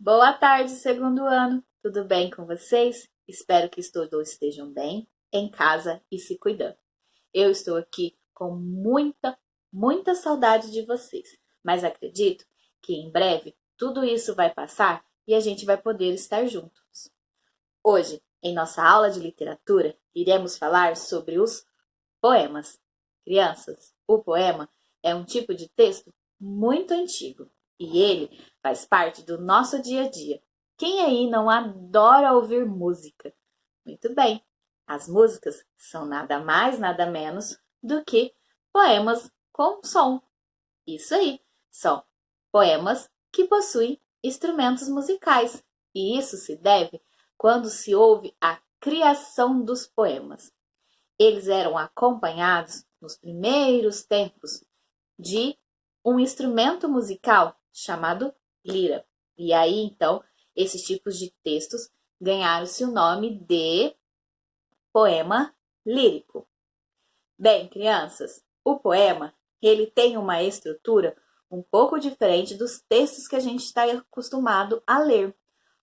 Boa tarde, segundo ano. Tudo bem com vocês? Espero que todos estejam bem, em casa e se cuidando. Eu estou aqui com muita saudade de vocês, mas acredito que em breve tudo isso vai passar e a gente vai poder estar juntos. Hoje, em nossa aula de literatura, iremos falar sobre os poemas. Crianças, o poema é um tipo de texto muito antigo e ele faz parte do nosso dia a dia. Quem aí não adora ouvir música? Muito bem, as músicas são nada mais, nada menos do que poemas com som. Isso aí, são poemas que possuem instrumentos musicais e isso se deve quando se ouve a criação dos poemas. Eles eram acompanhados, nos primeiros tempos, de um instrumento musical chamado lira. E aí, então, esses tipos de textos ganharam-se o nome de poema lírico. Bem, crianças, o poema, ele tem uma estrutura um pouco diferente dos textos que a gente está acostumado a ler.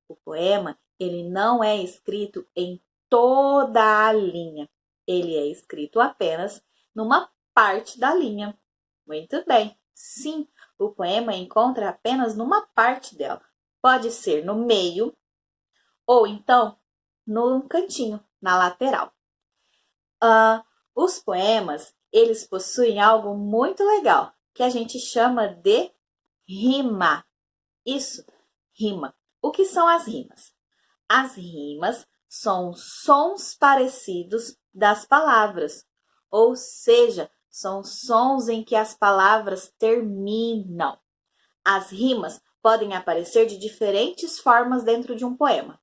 O poema, ele não é escrito em toda a linha. Ele é escrito apenas numa parte da linha. Muito bem. Sim, o poema encontra apenas numa parte dela. Pode ser no meio ou então no cantinho, na lateral. Os poemas, eles possuem algo muito legal, que a gente chama de rima. Isso, rima. O que são as rimas? As rimas são sons parecidos das palavras, ou seja, são sons em que as palavras terminam. As rimas podem aparecer de diferentes formas dentro de um poema.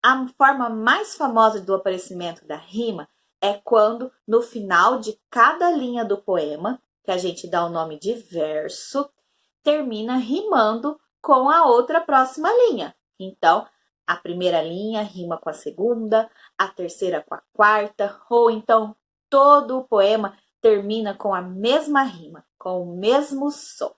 A forma mais famosa do aparecimento da rima é quando, no final de cada linha do poema, que a gente dá o nome de verso, termina rimando com a outra próxima linha. Então, a primeira linha rima com a segunda, a terceira com a quarta, ou então todo o poema termina com a mesma rima, com o mesmo som.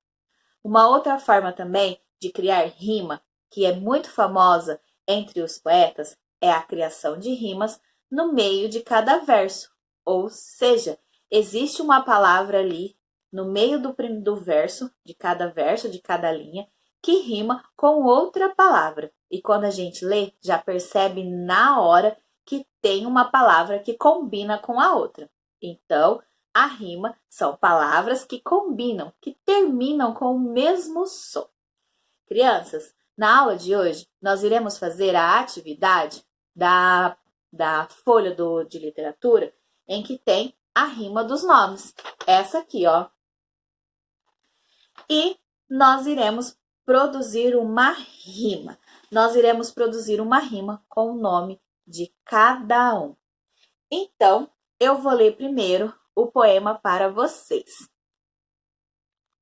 Uma outra forma também de criar rima, que é muito famosa entre os poetas, é a criação de rimas no meio de cada verso. Ou seja, existe uma palavra ali no meio do verso, de cada linha, que rima com outra palavra. E quando a gente lê, já percebe na hora que tem uma palavra que combina com a outra. Então, a rima são palavras que combinam, que terminam com o mesmo som. Crianças, na aula de hoje, nós iremos fazer a atividade da folha de literatura em que tem a rima dos nomes. Essa aqui, ó. E nós iremos produzir uma rima. Nós iremos produzir uma rima com o nome de cada um. Então, eu vou ler primeiro o poema para vocês.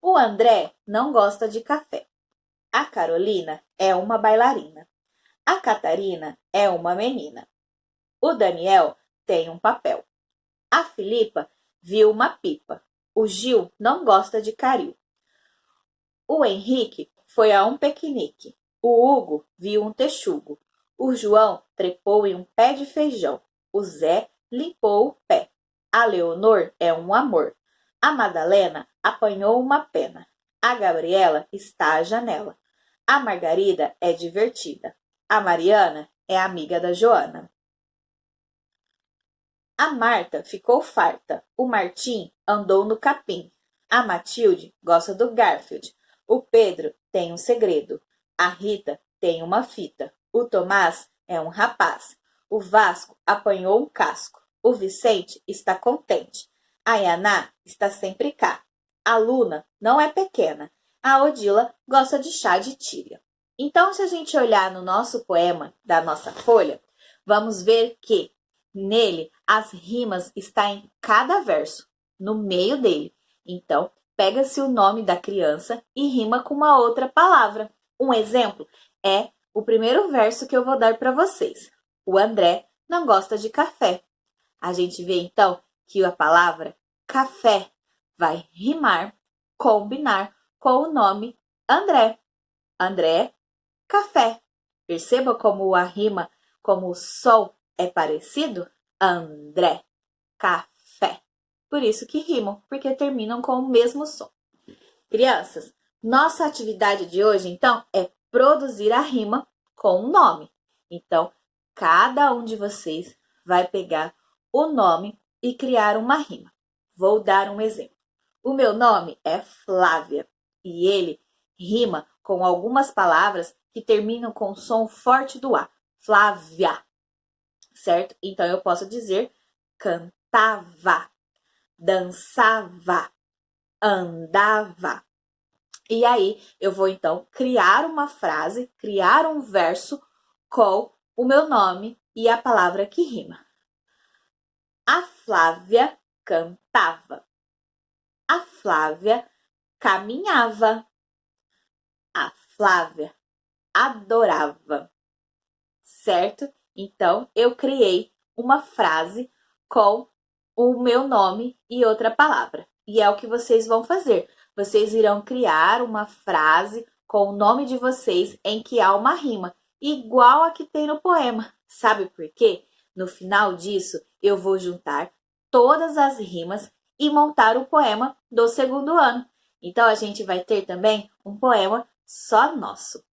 O André não gosta de café. A Carolina é uma bailarina. A Catarina é uma menina. O Daniel tem um papel. A Filipa viu uma pipa. O Gil não gosta de caril. O Henrique foi a um piquenique. O Hugo viu um texugo. O João trepou em um pé de feijão. O Zé limpou o pé. A Leonor é um amor. A Madalena apanhou uma pena. A Gabriela está à janela. A Margarida é divertida. A Mariana é amiga da Joana. A Marta ficou farta. O Martim andou no capim. A Matilde gosta do Garfield. O Pedro tem um segredo. A Rita tem uma fita. O Tomás é um rapaz. O Vasco apanhou um casco. O Vicente está contente. A Yaná está sempre cá. A Luna não é pequena. A Odila gosta de chá de tilha. Então, se a gente olhar no nosso poema da nossa folha, vamos ver que nele as rimas estão em cada verso, no meio dele. Então, pega-se o nome da criança e rima com uma outra palavra. Um exemplo é o primeiro verso que eu vou dar para vocês. O André não gosta de café. A gente vê, então, que a palavra café vai rimar, combinar com o nome André. André café. Perceba como a rima, como o som é parecido? André, café. Por isso que rimam, porque terminam com o mesmo som. Crianças, nossa atividade de hoje, então, é produzir a rima com o nome. Então, cada um de vocês vai pegar o nome e criar uma rima. Vou dar um exemplo. O meu nome é Flávia e ele rima com algumas palavras que terminam com o som forte do A. Flávia, certo? Então, eu posso dizer cantava, dançava, andava. E aí, eu vou então criar uma frase, criar um verso com o meu nome e a palavra que rima. A Flávia cantava. A Flávia caminhava. A Flávia adorava. Certo? Então, eu criei uma frase com o meu nome e outra palavra. E é o que vocês vão fazer. Vocês irão criar uma frase com o nome de vocês em que há uma rima, igual a que tem no poema. Sabe por quê? No final disso, eu vou juntar todas as rimas e montar o poema do segundo ano. Então, a gente vai ter também um poema só nosso.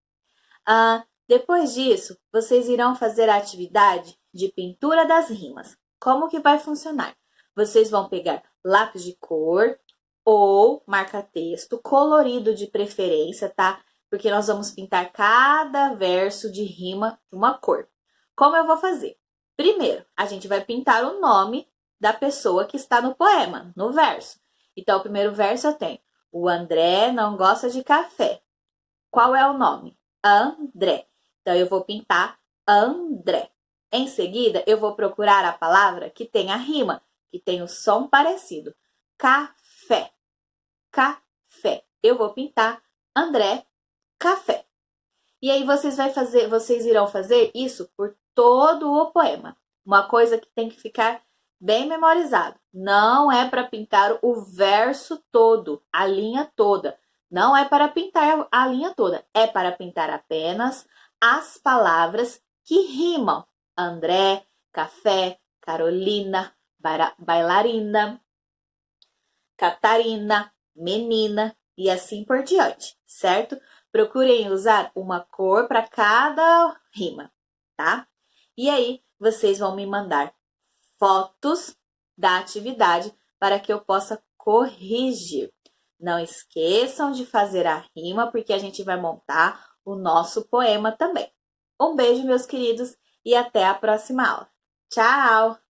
Depois disso, vocês irão fazer a atividade de pintura das rimas. Como que vai funcionar? Vocês vão pegar lápis de cor ou marca-texto colorido de preferência, tá? Porque nós vamos pintar cada verso de rima de uma cor. Como eu vou fazer? Primeiro, a gente vai pintar o nome da pessoa que está no poema, no verso. Então, o primeiro verso eu tenho: o André não gosta de café. Qual é o nome? André. Então, eu vou pintar André. Em seguida, eu vou procurar a palavra que tem a rima, que tem o som parecido. Café. Café. Eu vou pintar André, café. E aí vocês irão fazer isso por todo o poema. Uma coisa que tem que ficar bem memorizado. Não é para pintar o verso todo, a linha toda. Não é para pintar a linha toda. É para pintar apenas as palavras que rimam. André, café, Carolina, bailarina, Catarina, menina e assim por diante, certo? Procurem usar uma cor para cada rima, tá? E aí, vocês vão me mandar fotos da atividade para que eu possa corrigir. Não esqueçam de fazer a rima, porque a gente vai montar o nosso poema também. Um beijo, meus queridos, e até a próxima aula. Tchau!